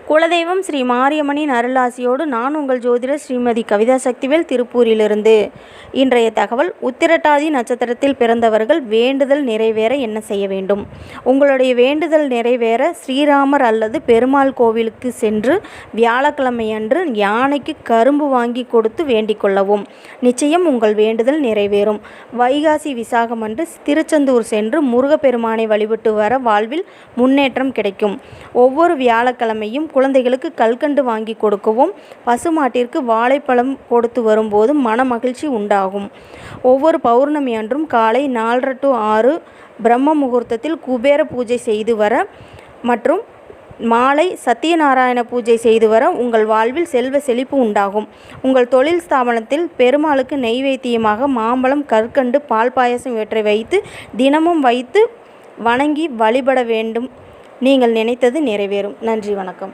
குலதெய்வம் ஸ்ரீ மாரியம்மனின் அருளாசியோடு நான் உங்கள் ஜோதிடர் ஸ்ரீமதி கவிதா சக்திவேல், திருப்பூரிலிருந்து. இன்றைய தகவல்: உத்திரட்டாதி நட்சத்திரத்தில் பிறந்தவர்கள் வேண்டுதல் நிறைவேற என்ன செய்ய வேண்டும்? உங்களுடைய வேண்டுதல் நிறைவேற ஸ்ரீராமர் அல்லது பெருமாள் கோவிலுக்கு சென்று வியாழக்கிழமை அன்று யானைக்கு கரும்பு வாங்கி கொடுத்து வேண்டிக் கொள்ளவும். நிச்சயம் உங்கள் வேண்டுதல் நிறைவேறும். வைகாசி விசாகம் அன்று திருச்செந்தூர் சென்று முருகப்பெருமானை வழிபட்டு வர வாழ்வில் முன்னேற்றம் கிடைக்கும். ஒவ்வொரு வியாழக்கிழமையும் குழந்தைகளுக்கு கல்கண்டு வாங்கி கொடுக்கவும், பசுமாட்டிற்கு வாழைப்பழம் கொடுத்து வரும்போது மன மகிழ்ச்சி உண்டாகும். ஒவ்வொரு பௌர்ணமி அன்றும் காலை 4:30 to 6 பிரம்ம முகூர்த்தத்தில் குபேர பூஜை செய்து வர மற்றும் மாலை சத்தியநாராயண பூஜை செய்து வர உங்கள் வாழ்வில் செல்வ செழிப்பு உண்டாகும். உங்கள் தொழில் ஸ்தாபனத்தில் பெருமாளுக்கு நெய்வேத்தியமாக மாம்பழம், கற்கண்டு, பால் பாயசம் இவற்றை வைத்து தினமும் வைத்து வணங்கி வழிபட வேண்டும். நீங்கள் நினைத்தது நிறைவேறும். நன்றி, வணக்கம்.